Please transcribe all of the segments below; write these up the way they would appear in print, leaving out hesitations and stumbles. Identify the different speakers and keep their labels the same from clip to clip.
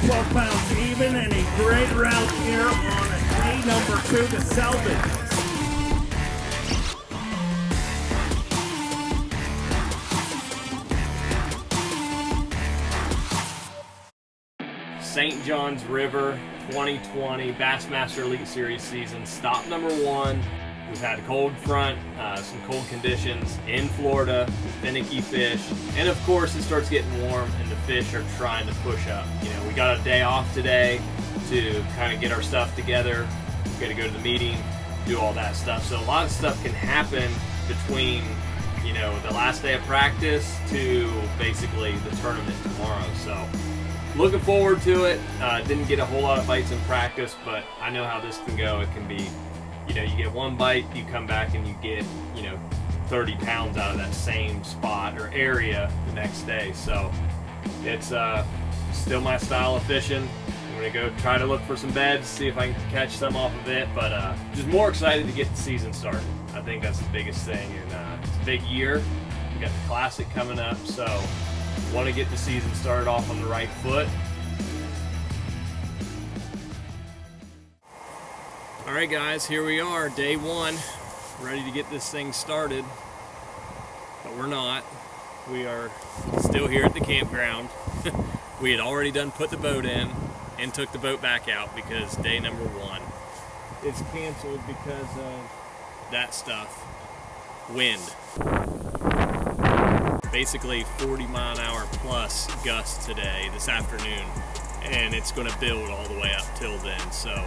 Speaker 1: 12 pounds even, and a great route here on day number 2 to salvage. St. John's River 2020 Bassmaster Elite Series season, stop number 1. We've had a cold front, some cold conditions in Florida, finicky fish, and of course it starts getting warm and the fish are trying to push up. You know, we got a day off today to kind of get our stuff together. We got to go to the meeting, do all that stuff. So a lot of stuff can happen between, you know, the last day of practice to basically the tournament tomorrow. So looking forward to it. Didn't get a whole lot of bites in practice, but I know how this can go. It can be, you know, you get one bite, you come back and you get, you know, 30 pounds out of that same spot or area the next day. So it's still my style of fishing. I'm gonna go try to look for some beds, see if I can catch some off of it, but just more excited to get the season started. I think that's the biggest thing, and it's a big year. We got the Classic coming up, so want to get the season started off on the right foot. All right, guys, here we are, day 1, ready to get this thing started, but we're not. We are still here at the campground. We had already put the boat in and took the boat back out because day number 1 is canceled because of that stuff, wind. Basically 40-mile-an-hour plus gusts today, this afternoon, and it's going to build all the way up till then. So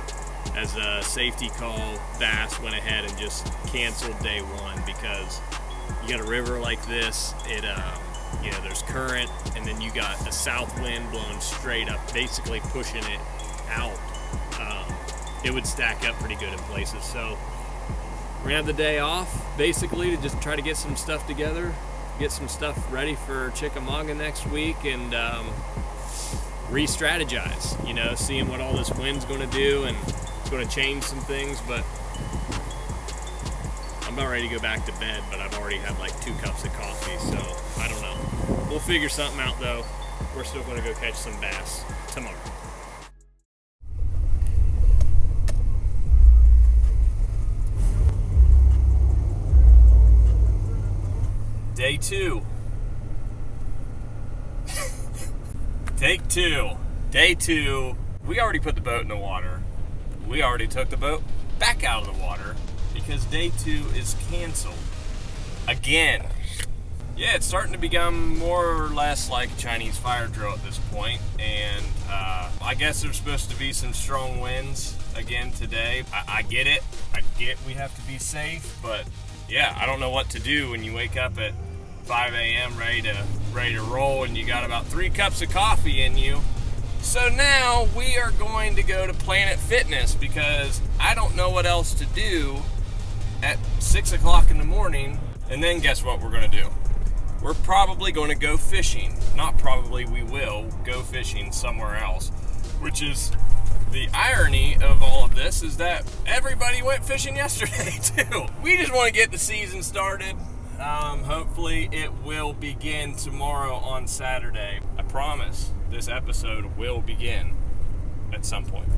Speaker 1: as a safety call, Bass went ahead and just canceled day 1 because you got a river like this, it you know, there's current, and then you got a south wind blowing straight up, basically pushing it out. It would stack up pretty good in places. So we're gonna have the day off basically to just try to get some stuff together, get some stuff ready for Chickamauga next week, and re-strategize, you know, seeing what all this wind's going to do, and it's going to change some things. But I'm about ready to go back to bed, but I've already had like 2 cups of coffee, so I don't know. We'll figure something out though. We're still going to go catch some bass tomorrow. Day 2. Take 2. Day 2. We already put the boat in the water. We already took the boat back out of the water because day 2 is canceled. Again. Yeah, it's starting to become more or less like a Chinese fire drill at this point. And I guess there's supposed to be some strong winds again today. I get it. I get we have to be safe. But yeah, I don't know what to do when you wake up at 5 a.m. ready to roll, and you got about 3 cups of coffee in you. So now we are going to go to Planet Fitness because I don't know what else to do at 6 o'clock in the morning. And then guess what we're going to do? We're probably going to go fishing. Not probably, we will go fishing somewhere else. Which is the irony of all of this, is that everybody went fishing yesterday too. We just want to get the season started. Hopefully it will begin tomorrow on Saturday. I promise this episode will begin at some point.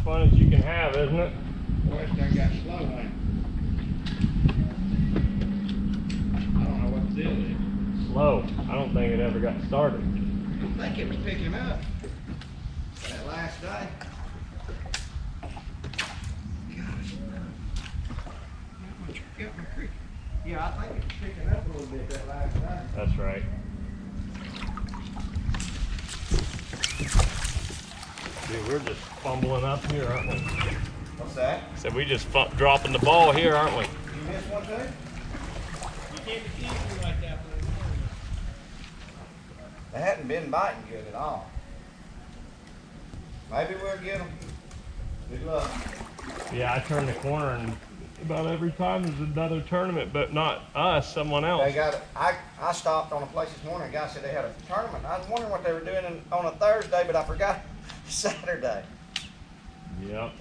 Speaker 1: Fun as you can have, isn't it?
Speaker 2: Boy, that got slow, huh? I don't know what the deal is.
Speaker 1: Slow. I don't think it ever got started.
Speaker 2: I think it was picking up that last day. Gosh. Got my creek. Yeah, I think it's picking up a little bit that last time.
Speaker 1: That's right. Dude, we're just fumbling up here, aren't we?
Speaker 2: What's that?
Speaker 1: Said we just dropping the ball here, aren't we?
Speaker 2: You missed one too?
Speaker 3: You can't be teasing me like that for the tournament.
Speaker 2: They hadn't been biting good at all. Maybe we'll get them. Good luck.
Speaker 1: Yeah, I turn the corner and about every time there's another tournament, but not us, someone else.
Speaker 2: They got. I stopped on a place this morning. A guy said they had a tournament. I was wondering what they were doing on a Thursday, but I forgot Saturday.
Speaker 1: Yep.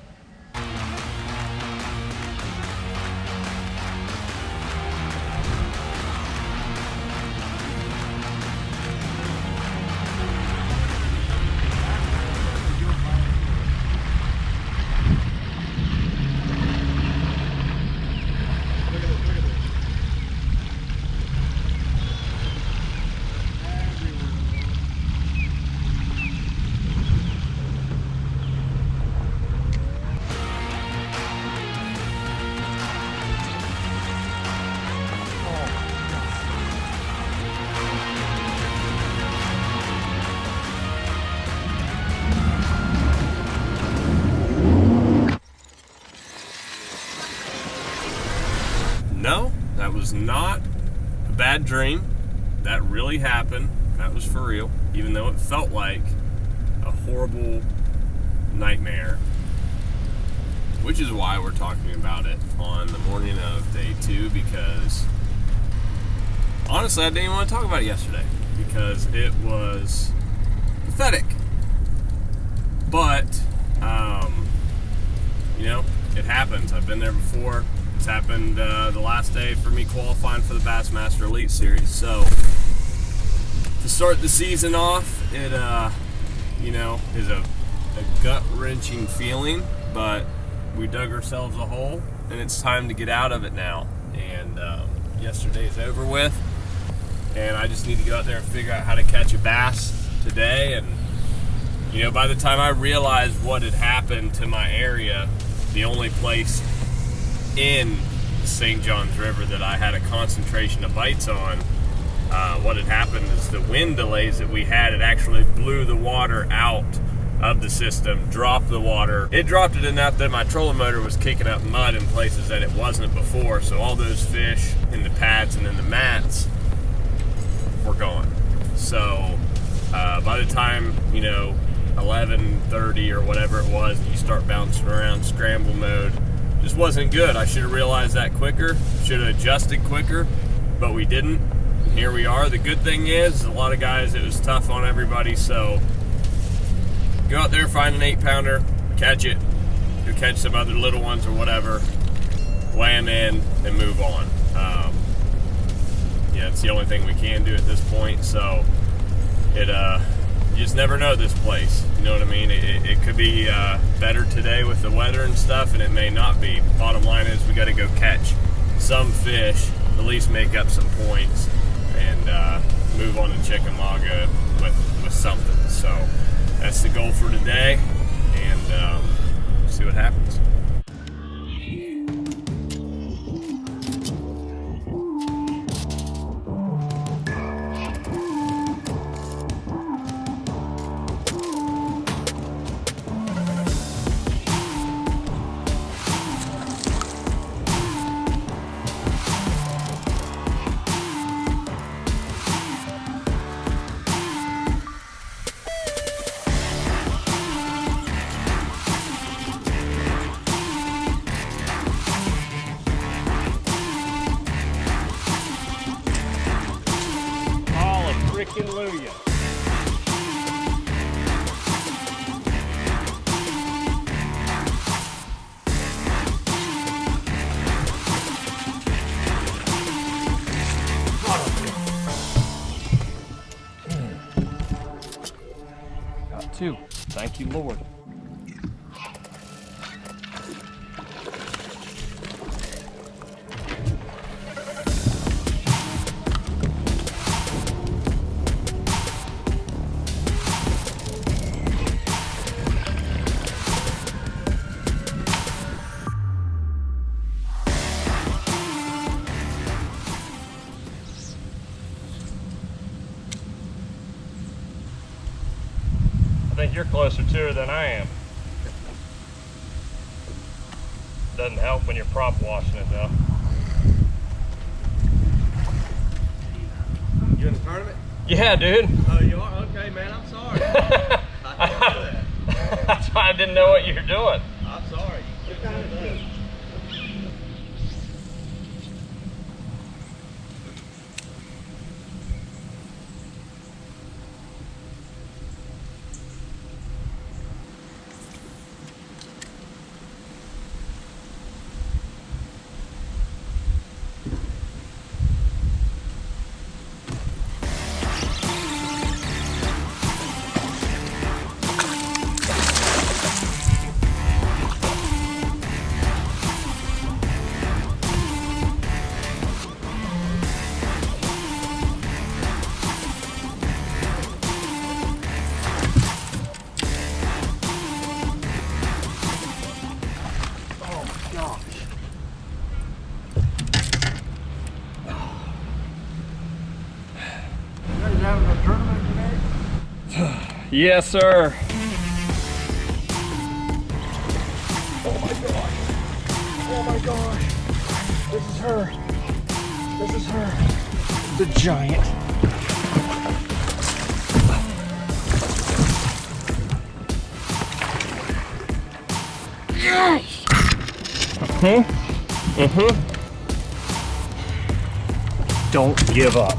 Speaker 1: No, that was not a bad dream. That really happened. That was for real, even though it felt like a horrible nightmare. Which is why we're talking about it on the morning of day 2, because honestly, I didn't even want to talk about it yesterday because it was pathetic. But, you know, it happens. I've been there before. It's happened the last day for me qualifying for the Bassmaster Elite Series. So to start the season off, it you know, is a gut-wrenching feeling, but we dug ourselves a hole and it's time to get out of it now. And yesterday's over with, and I just need to go out there and figure out how to catch a bass today. And you know, by the time I realized what had happened to my area, the only place in the St. Johns River that I had a concentration of bites on, what had happened is the wind delays that we had, it actually blew the water out of the system, dropped the water. It dropped it enough that my trolling motor was kicking up mud in places that it wasn't before, so all those fish in the pads and in the mats were gone. So by the time, you know, 11:30 or whatever it was, and you start bouncing around scramble mode, just wasn't good. I should have realized that quicker, should have adjusted quicker, but we didn't. And here we are. The good thing is, a lot of guys, it was tough on everybody, so go out there, find an 8-pounder, catch it, go catch some other little ones or whatever, weigh them in, and move on. Yeah, it's the only thing we can do at this point, so it, you just never know this place, you know what I mean? It could be better today with the weather and stuff, and it may not be. Bottom line is we got to go catch some fish, at least make up some points, and move on to Chickamauga with something. So that's the goal for today, and see what happens. Hallelujah. Got 2. Thank you, Lord. think you're closer to her than I am. Doesn't help when you're prop washing it though.
Speaker 3: You in the tournament?
Speaker 1: Yeah, dude.
Speaker 3: Oh, you are? Okay, man, I'm sorry. I can't do that.
Speaker 1: That's why I didn't know what you were doing.
Speaker 3: I'm sorry. You couldn't do that.
Speaker 1: Yes, sir.
Speaker 4: Oh my gosh. Oh my gosh. This is her. This is her. The giant. Yes! Don't give up.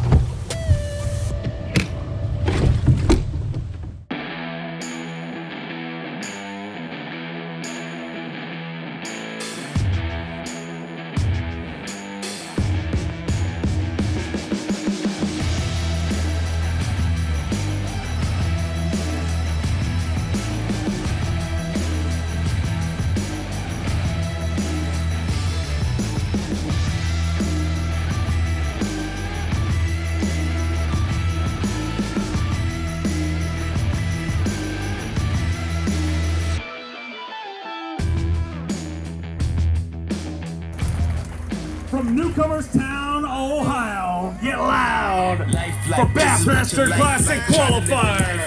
Speaker 5: From Newcomerstown, Ohio, get loud for Bassmaster Classic qualifier.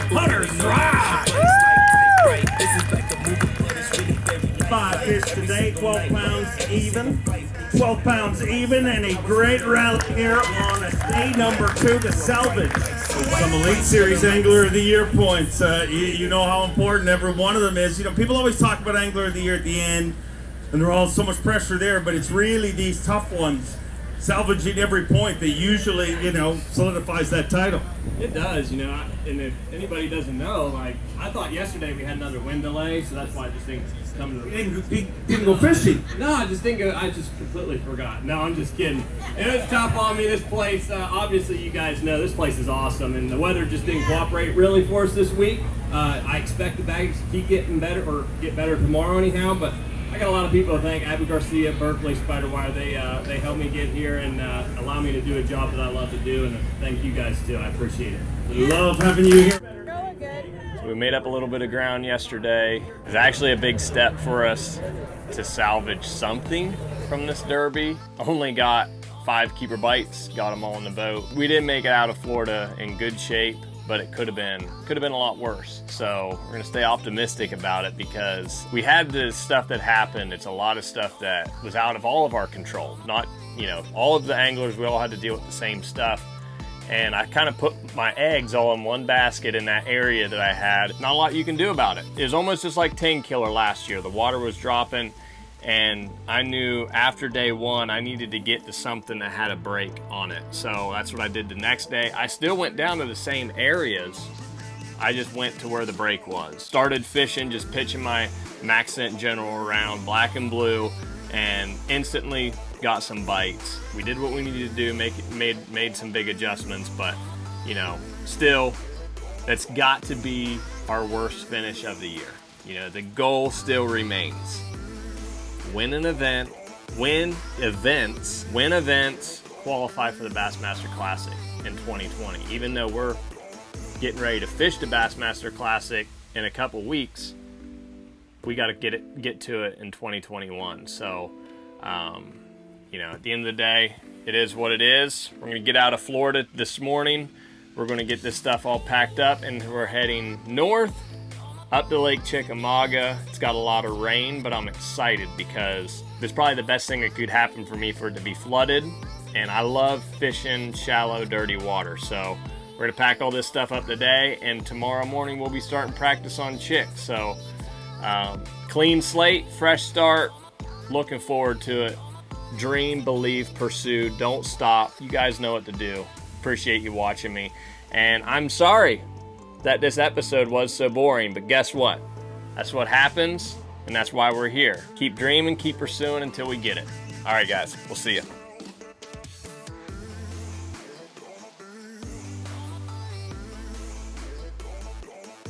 Speaker 5: Hunters ride! 5 fish today, 12 pounds even. 12 pounds even, and a great rally here on day number 2, the salvage. Some Elite Series Angler of the Year points. You know how important every one of them is. You know, people always talk about Angler of the Year at the end, and they're all so much pressure there, but it's really these tough ones salvaging every point that usually, you know, solidifies that title.
Speaker 6: It does, you know, and if anybody doesn't know, like, I thought yesterday we had another wind delay, so that's why I just didn't come to the...
Speaker 5: He didn't go fishing.
Speaker 6: No, I just completely forgot. No, I'm just kidding. It was tough on me, this place. Obviously, you guys know this place is awesome, and the weather just didn't cooperate really for us this week. I expect the bags to keep getting better, or get better tomorrow anyhow, but I got a lot of people to thank. Abby Garcia, Berkeley, Spiderwire. They helped me get here and allow me to do a job that I love to do, and thank you guys too. I appreciate it.
Speaker 5: Love having you here.
Speaker 1: We made up a little bit of ground yesterday. It was actually a big step for us to salvage something from this derby. Only got 5 keeper bites, got them all in the boat. We didn't make it out of Florida in good shape, but it could have been a lot worse. So we're gonna stay optimistic about it because we had the stuff that happened. It's a lot of stuff that was out of all of our control. Not, you know, all of the anglers, we all had to deal with the same stuff. And I kind of put my eggs all in one basket in that area that I had. Not a lot you can do about it. It was almost just like Tank Killer last year. The water was dropping, and I knew after day 1 I needed to get to something that had a break on it. So that's what I did the next day. I still went down to the same areas. I just went to where the break was. Started fishing, just pitching my Max Scent General around, black and blue, and instantly got some bites. We did what we needed to do, made some big adjustments, but you know, still, that's got to be our worst finish of the year. You know, the goal still remains. Win events, qualify for the Bassmaster Classic in 2020. Even though we're getting ready to fish the Bassmaster Classic in a couple weeks, we got to get to it in 2021. So, you know, at the end of the day, it is what it is. We're gonna get out of Florida this morning. We're going to get this stuff all packed up, and we're heading north up to Lake Chickamauga. It's got a lot of rain, but I'm excited because it's probably the best thing that could happen for me for it to be flooded. And I love fishing shallow, dirty water. So we're going to pack all this stuff up today, and tomorrow morning we'll be starting practice on chicks. So clean slate, fresh start. Looking forward to it. Dream, believe, pursue. Don't stop. You guys know what to do. Appreciate you watching me. And I'm sorry that this episode was so boring, but guess what? That's what happens, and that's why we're here. Keep dreaming, keep pursuing until we get it. All right, guys. We'll see you.